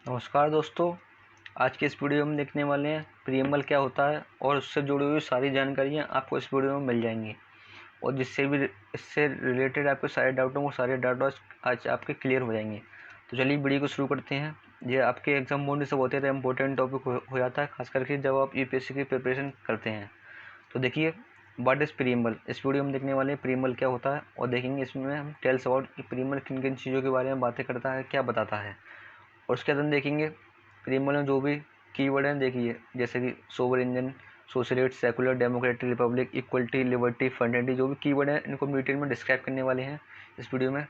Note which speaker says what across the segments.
Speaker 1: नमस्कार दोस्तों। आज के इस वीडियो में देखने वाले हैं प्रीएमएल क्या होता है और उससे जुड़ी हुई सारी जानकारियां आपको इस वीडियो में मिल जाएंगी। और जिससे भी इससे रिलेटेड आपके सारे डाउट होंगे वो सारे डाउट आज आपके क्लियर हो जाएंगे। तो चलिए वीडियो को शुरू करते हैं। ये आपके एग्जाम बोर्ड में सब होते हैं, इंपॉर्टेंट टॉपिक हो जाता है, खास करके जब आप यूपीएससी की प्रिपरेशन करते हैं। तो देखिए, व्हाट इज़ प्रीएमएल, इस वीडियो में देखने वाले हैं प्रीएमएल क्या होता है और देखेंगे इसमें हम टेल्स अबाउट कि प्रीएमएल किन किन चीज़ों के बारे में बातें करता है, क्या बताता है। और उसके बाद हम देखेंगे प्रीमल में जो भी कीवर्ड हैं, देखिए जैसे कि sovereign, socialist, secular, democratic, republic, equality, liberty, fraternity, जो भी कीवर्ड हैं इनको हम डिटेल में डिस्क्राइब करने वाले हैं इस वीडियो में।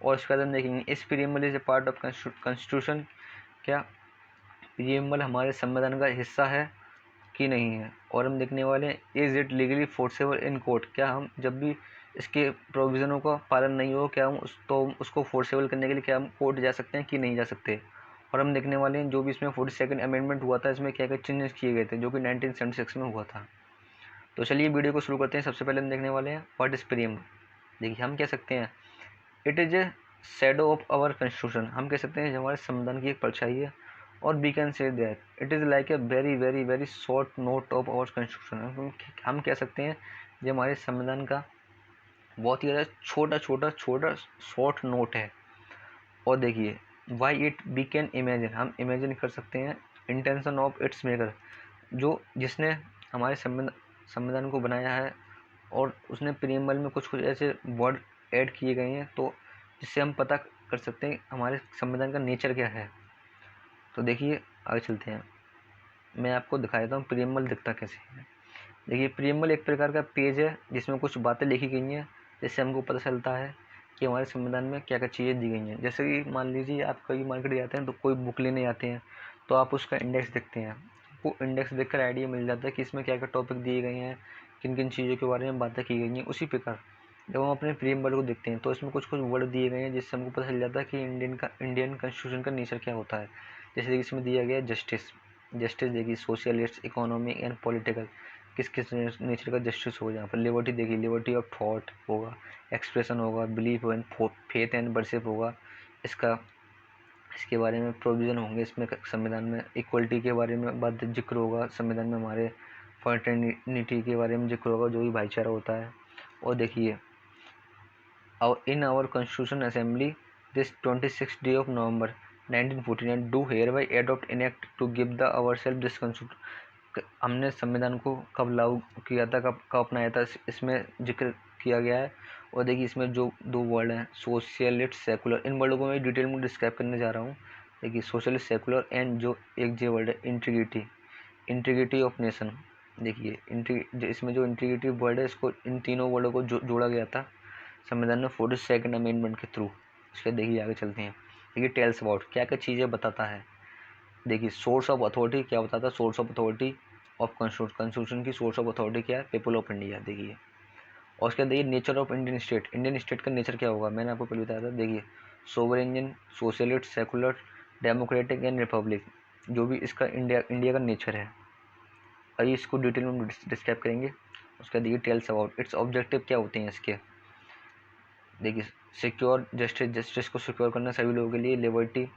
Speaker 1: और उसके बाद हम देखेंगे इस preamble is a part of constitution, क्या प्रीएमल हमारे संविधान का हिस्सा है कि नहीं है। और हम देखने वाले हैं is it legally forcible in court, क्या हम जब भी इसके प्रोविज़नों का पालन नहीं हो क्या हम उसको फोर्सेबल करने के लिए क्या हम कोर्ट जा सकते हैं कि नहीं जा सकते। और हम देखने वाले हैं जो भी इसमें 42nd अमेंडमेंट हुआ था इसमें क्या क्या चेंजेस किए गए थे जो कि 1976 में हुआ था। तो चलिए वीडियो को शुरू करते हैं। सबसे पहले हम देखने वाले हैं व्हाट इज़ प्रीएम्बल। देखिए हम कह सकते हैं it is a shadow of our constitution, हम कह सकते हैं जो हमारे संविधान की एक परछाई है। और we can say that it is like a very very very short note of our constitution, हम कह सकते हैं जो हमारे संविधान का बहुत ही ज़्यादा छोटा छोटा छोटा शॉर्ट नोट है। और देखिए why it we can imagine, हम इमेजिन कर सकते हैं इंटेंशन ऑफ इट्स मेकर, जो जिसने हमारे संविधान को बनाया है और उसने प्रीएम्बल में कुछ कुछ ऐसे वर्ड ऐड किए गए हैं तो जिससे हम पता कर सकते हैं हमारे संविधान का नेचर क्या है। तो देखिए आगे चलते हैं, मैं आपको दिखा देता हूँ प्रीएम्बल दिखता कैसे है। देखिए प्रीएम्बल एक प्रकार का पेज है जिसमें कुछ बातें लिखी गई हैं जिससे हमको पता चलता है कि हमारे संविधान में क्या क्या चीज़ें दी गई हैं। जैसे कि मान लीजिए आप कभी मार्केट जाते हैं तो कोई बुक लेने जाते हैं तो आप उसका इंडेक्स देखते हैं, वो इंडेक्स देखकर आइडिया मिल जाता है कि इसमें क्या क्या टॉपिक दिए गए हैं, किन किन चीज़ों के बारे में बातें की गई हैं। उसी प्रकार जब हम अपने प्रीएम्बल को देखते हैं तो इसमें कुछ कुछ वर्ड दिए गए हैं जिससे हमको पता चल जाता है कि इंडियन कॉन्स्टिट्यूशन का नेचर क्या होता है। जैसे कि इसमें दिया गया है जस्टिस। जस्टिस देखिए सोशलिस्ट, इकोनॉमिक एंड पॉलिटिकल, किस किस नेचर का जस्टिस होगा। यहाँ पर लिबर्टी देखिए, लिबर्टी ऑफ थॉट होगा, एक्सप्रेशन होगा, belief and faith and worship होगा इसका, इसके बारे में प्रोविज़न होंगे इसमें संविधान में। इक्वलिटी के बारे में बात जिक्र होगा संविधान में हमारे, फर्टर्निटी के बारे में जिक्र होगा जो भी भाईचारा होता है। और देखिए in our constitution assembly this 26th day of November 1949 do hereby adopt an act to give the ourselves this constitution, हमने संविधान को कब लागू किया था, कब अपनाया था, इसमें जिक्र किया गया है। और देखिए इसमें जो दो वर्ड हैं सोशलिस्ट, सेकुलर, इन वर्डों को मैं डिटेल में डिस्क्राइब करने जा रहा हूँ। देखिए सोशलिस्ट, सेकुलर एंड जो एक जे वर्ड है इंटीग्रिटी, इंटीग्रिटी ऑफ नेशन। देखिए इसमें जो इंटीग्रिटी वर्ड है इसको इन तीनों वर्डों को जोड़ा गया था संविधान में 42nd अमेंडमेंट के थ्रू। उसके देखिए आगे चलते हैं। देखिए टेल्स अबाउट क्या क्या चीज़ें बताता है। देखिए सोर्स ऑफ अथॉरिटी क्या बताता है, source of authority of constitution की सोर्स ऑफ अथॉरिटी क्या है, पीपल ऑफ इंडिया। देखिए और उसके बाद देखिए nature of Indian state, Indian state का नेचर क्या होगा मैंने आपको पहले बताया था। देखिए sovereign, socialist, secular, democratic and Republic, जो भी इसका इंडिया का नेचर है। आइए इसको डिटेल में डिस्क्राइब करेंगे। उसका देखिए टेल्स अबाउट इट्स ऑब्जेक्टिव क्या होते हैं इसके। देखिए सिक्योर जस्टिस, जस्टिस को सिक्योर करना सभी लोगों के लिए, liberty,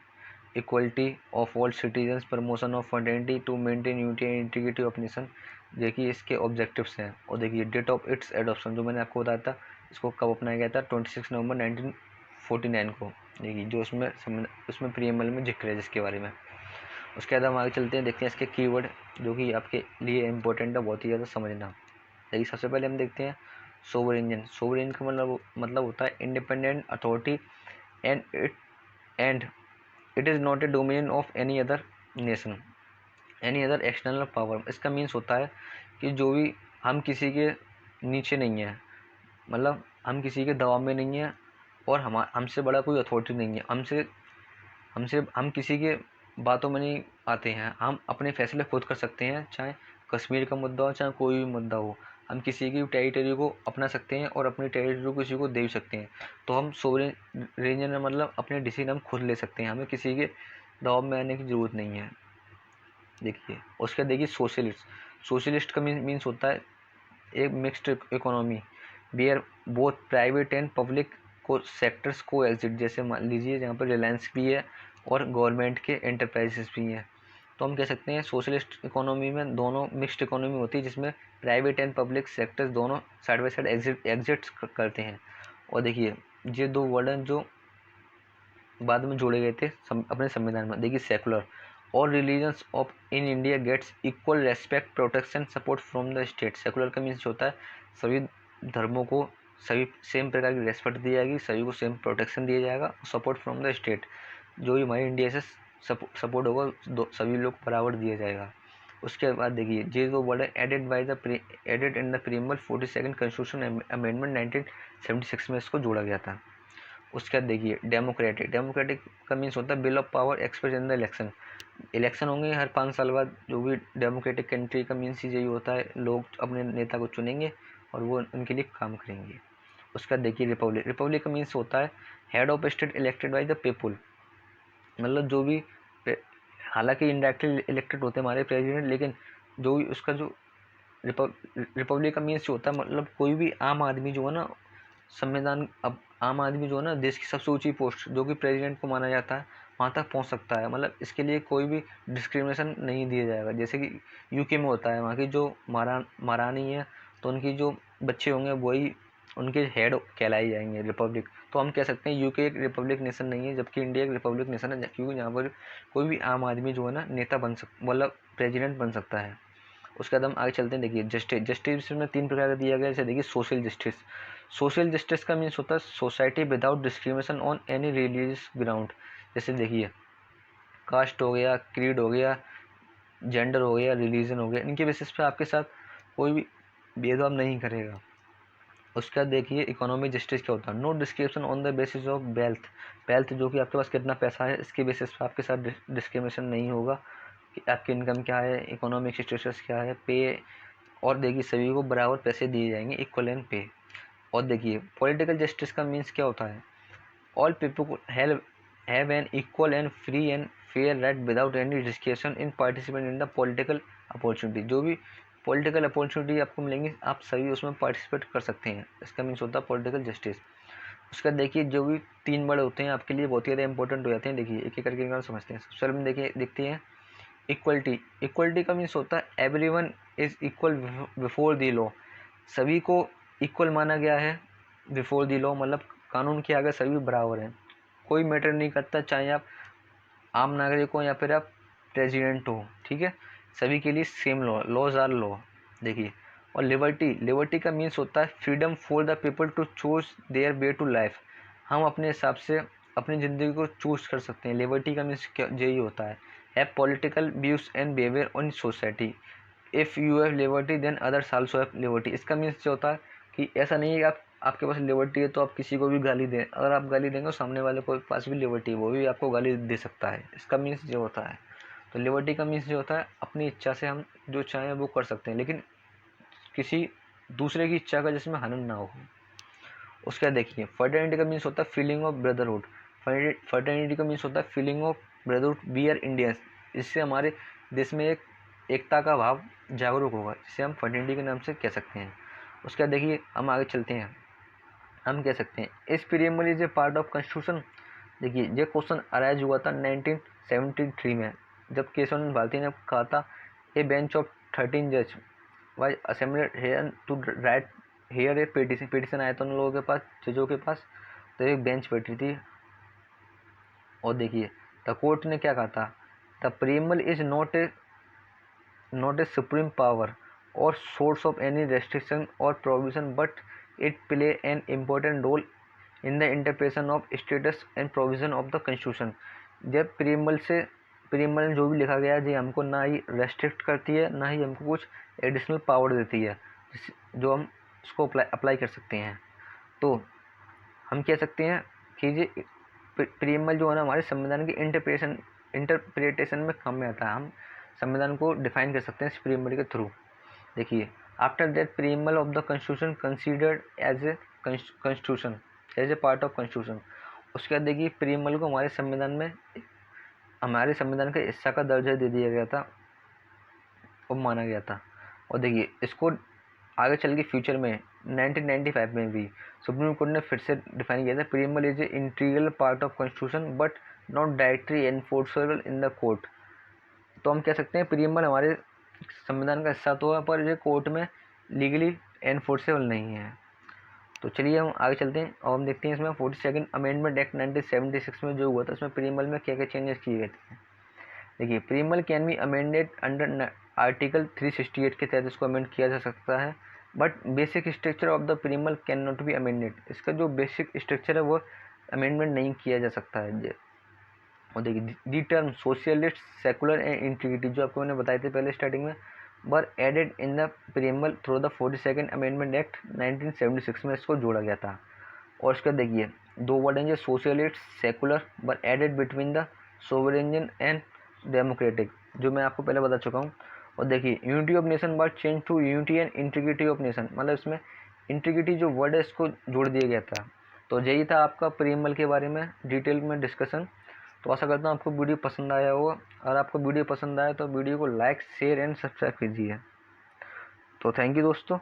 Speaker 1: equality of all citizens, promotion of fraternity, to maintain unity and integrity of nation. देखिए इसके ऑब्जेक्टिव्स हैं। और देखिए डेट ऑफ इट्स एडॉप्शन जो मैंने आपको बताया था, इसको कब अपनाया गया था, 26 नवंबर 1949 को। देखिए जो उसमें प्रीएम्बल में जिक्र है जिसके बारे में। उसके बाद हम आगे चलते हैं, देखते हैं इसके कीवर्ड जो कि आपके लिए इम्पोर्टेंट है बहुत ही ज़्यादा समझना। देखिए सबसे पहले हम देखते हैं सोवरेन। सोवरेन का मतलब होता है independent authority and it is not a dominion of any other nation, any other external power. इसका मीन्स होता है कि जो भी हम किसी के नीचे नहीं है, मतलब हम किसी के दबाव में नहीं है और हमसे बड़ा कोई अथॉरिटी नहीं है, हम किसी के बातों में नहीं आते हैं, हम अपने फैसले खुद कर सकते हैं, चाहे कश्मीर का मुद्दा हो चाहे कोई भी मुद्दा हो। हम किसी की टेरिटरी को अपना सकते हैं और अपनी टेरिटरी को किसी को दे भी सकते हैं। तो हम सोवरेन रीजन में मतलब अपने डिसीजन हम खुद ले सकते हैं, हमें किसी के दबाव में आने की ज़रूरत नहीं है। देखिए उसके देखिए सोशलिस्ट, सोशलिस्ट का मीन्स होता है एक mixed economy where both private and public को सेक्टर्स को एग्जिट। जैसे मान लीजिए जहाँ पर रिलायंस भी है और गवर्नमेंट के एंटरप्राइजेस भी हैं। तो हम कह सकते हैं सोशलिस्ट इकोनॉमी में दोनों मिक्स्ड इकोनॉमी होती है, जिसमें प्राइवेट एंड पब्लिक सेक्टर्स दोनों साइड बाई साइड एग्जिट करते हैं। और देखिए ये दो वर्ड हैं जो बाद में जोड़े गए थे अपने संविधान में। देखिए सेकुलर और religions of in India gets equal respect protection support from the state. Secular का मीन्स होता है सभी धर्मों को सभी सेम प्रकार की रेस्पेक्ट दी जाएगी, सभी को सेम प्रोटेक्शन दिया जाएगा। सपोर्ट फ्रॉम द स्टेट, जो भी हमारे इंडिया से सपोर्ट होगा सभी लोग बराबर दिया जाएगा। उसके बाद देखिए ये दो वर्ड है added in the preamble 42nd constitution amendment 1976 में इसको जोड़ा गया था। उसके बाद देखिए डेमोक्रेटिक का मीन्स होता है bill of power express in the election. Election होंगे हर 5 साल बाद, जो भी डेमोक्रेटिक कंट्री का मीन्स यही होता है, लोग अपने नेता को चुनेंगे और वो उनके लिए काम करेंगे। उसका देखिए रिपब्लिक का मीन्स होता है head of state elected by the people, मतलब जो भी हालांकि इनडायरेक्टली इलेक्टेड होते हैं हमारे प्रेसिडेंट, लेकिन जो भी उसका जो रिपब्लिक का मीन्स होता है मतलब कोई भी आम आदमी जो है ना संविधान, अब आम आदमी जो है ना देश की सबसे ऊंची पोस्ट जो कि प्रेसिडेंट को माना जाता है वहाँ तक पहुँच सकता है। मतलब इसके लिए कोई भी डिस्क्रिमिनेशन नहीं दिया जाएगा। जैसे कि यूके में होता है, वहाँ की जो महारानी है तो उनकी जो बच्चे होंगे वही उनके हेड कहलाए जाएंगे रिपब्लिक। तो हम कह सकते हैं यूके एक रिपब्लिक नेशन नहीं है, जबकि इंडिया एक रिपब्लिक नेशन है, क्योंकि यहाँ पर कोई भी आम आदमी जो है ना नेता बन मतलब प्रेसिडेंट बन सकता है। उसके बाद हम आगे चलते हैं। देखिए जस्टिस में 3 प्रकार का दिया गया है। जैसे देखिए सोशल जस्टिस का मीन्स होता है society without discrimination on any religious ground. जैसे देखिए कास्ट हो गया, क्रीड हो गया, जेंडर हो गया, रिलीजन हो गया, इनके बेसिस पे आपके साथ कोई भी भेदभाव नहीं करेगा। उसके बाद देखिए इकोनॉमिक जस्टिस क्या होता है, no discrimination on the basis of wealth जो कि आपके पास कितना पैसा है इसके बेसिस पे आपके साथ डिस्क्रिमिनेशन नहीं होगा कि आपकी इनकम क्या है, इकोनॉमिक स्टेटस क्या है, पे। और देखिए सभी को बराबर पैसे दिए जाएंगे, इक्वल एंड पे। और देखिए पॉलिटिकल जस्टिस का मीन्स क्या होता है, all people have an equal and free and fair right without any restriction in participate in the political opportunity. जो भी पॉलिटिकल अपॉर्चुनिटी आपको मिलेंगी आप सभी उसमें पार्टिसिपेट कर सकते हैं, इसका मीन्स होता है पॉलिटिकल जस्टिस। उसका देखिए जो भी 3 वर्ड होते हैं आपके लिए बहुत ही ज़्यादा इंपॉर्टेंट हो जाते हैं। देखिए एक एक करके समझते हैं। सबसे पहले देखिए देखते हैं इक्वलिटी का मीन्स होता है everyone is equal before the law. सभी को इक्वल माना गया है बिफोर द लॉ, मतलब कानून के आगे सभी बराबर हैं। कोई मैटर नहीं करता चाहे आप आम नागरिक हो या फिर आप प्रेसिडेंट हो, ठीक है, सभी के लिए सेम लॉज आर लॉ। देखिए और लिबर्टी का मीन्स होता है freedom for the people to choose their way to life. हम अपने हिसाब से अपनी ज़िंदगी को चूज कर सकते हैं। लिबर्टी का मीन्स यही होता है political views and behaviour on society. If you have liberty than others also have liberty. इसका मीन्स ये होता है कि ऐसा नहीं है कि आपके पास लिबर्टी है तो आप किसी को भी गाली दें, अगर आप गाली देंगे तो सामने वाले को पास भी लिबर्टी है, वो भी आपको गाली दे सकता है। इसका मीन्स ये होता है। तो लिबर्टी का मीन्स ये होता है अपनी इच्छा से हम जो चाहें वो कर सकते हैं, लेकिन किसी दूसरे की इच्छा का जिसमें हनन ना हो। उसके बाद देखिए फर्टर्निटी का मीन्स होता है फीलिंग ऑफ ब्रदरहुड। फर्टर्निटी का मीन्स होता है feeling of brotherhood we are Indians. इससे हमारे देश में एक एकता का भाव जागरूक होगा, जिसे हम फर्टर्निटी के नाम से कह सकते हैं। उसके बाद देखिए हम आगे चलते हैं। हम कह सकते हैं इस preamble is a part of constitution. देखिए ये क्वेश्चन अराइज हुआ था 1973 में, जब केशव भारती ने कहा था ए बेंच ऑफ 13 जज was assembled here to write here a petition आया था उन लोगों के पास, जजों के पास, तो एक बेंच बैठी थी। और देखिए द कोर्ट ने क्या कहा था, the preamble is not a supreme power और सोर्स ऑफ एनी रेस्ट्रिक्शन और provision but it play an important role in the interpretation of status and provision of the constitution. जब प्रीएम्बल में जो भी लिखा गया है जी हमको ना ही रेस्ट्रिक्ट करती है ना ही हमको कुछ एडिशनल पावर देती है जो हम उसको अप्लाई कर सकते हैं। तो हम कह सकते हैं कि ये प्रीएम्बल जो है ना हमारे संविधान की इंटरप्रिटेशन में काम में आता है। हम संविधान को डिफाइन कर सकते हैं इस प्रीएम्बल के थ्रू। देखिए after that preamble of the constitution considered as a constitution as a part of constitution. उसके बाद देखिए प्रीएम्बल को हमारे संविधान का हिस्सा का दर्जा दे दिया गया था और माना गया था। और देखिए इसको आगे चल के फ्यूचर में 1995 में भी सुप्रीम कोर्ट ने फिर से डिफाइन किया था preamble is a integral part of constitution but not directly enforceable in the court. तो हम कह सकते हैं प्रीएम्बल हमारे संविधान का हिस्सा तो है पर ये कोर्ट में लीगली एनफोर्सेबल नहीं है। तो चलिए हम आगे चलते हैं और हम देखते हैं इसमें 42nd अमेंडमेंट एक्ट 1976 में जो हुआ था उसमें प्रीएम्बल में क्या क्या चेंजेस किए गए थे। देखिए preamble can be amended under article 368 के तहत इसको अमेंड किया जा सकता है, but basic structure of the preamble can not be amended. इसका जो बेसिक स्ट्रक्चर है वो अमेंडमेंट नहीं किया जा सकता है। और देखिए the term socialist, secular and integrity जो आपको मैंने बताए थे पहले स्टार्टिंग में, were added in the preamble through the 42nd amendment act 1976 में इसको जोड़ा गया था। और इसका देखिए दो वर्ड हैं जो socialist, secular, were added between the sovereign and democratic, जो मैं आपको पहले बता चुका हूँ। और देखिए unity of nation word change to unity and integrity of nation, मतलब इसमें इंटीग्रिटी जो वर्ड है इसको जोड़ दिया गया था। तो यही था आपका प्रीएम्बल के बारे में डिटेल में डिस्कशन। तो आशा करता हूँ आपको वीडियो पसंद आया होगा। अगर आपको वीडियो पसंद आया तो वीडियो को लाइक, शेयर एंड सब्सक्राइब कीजिए। तो थैंक यू दोस्तों।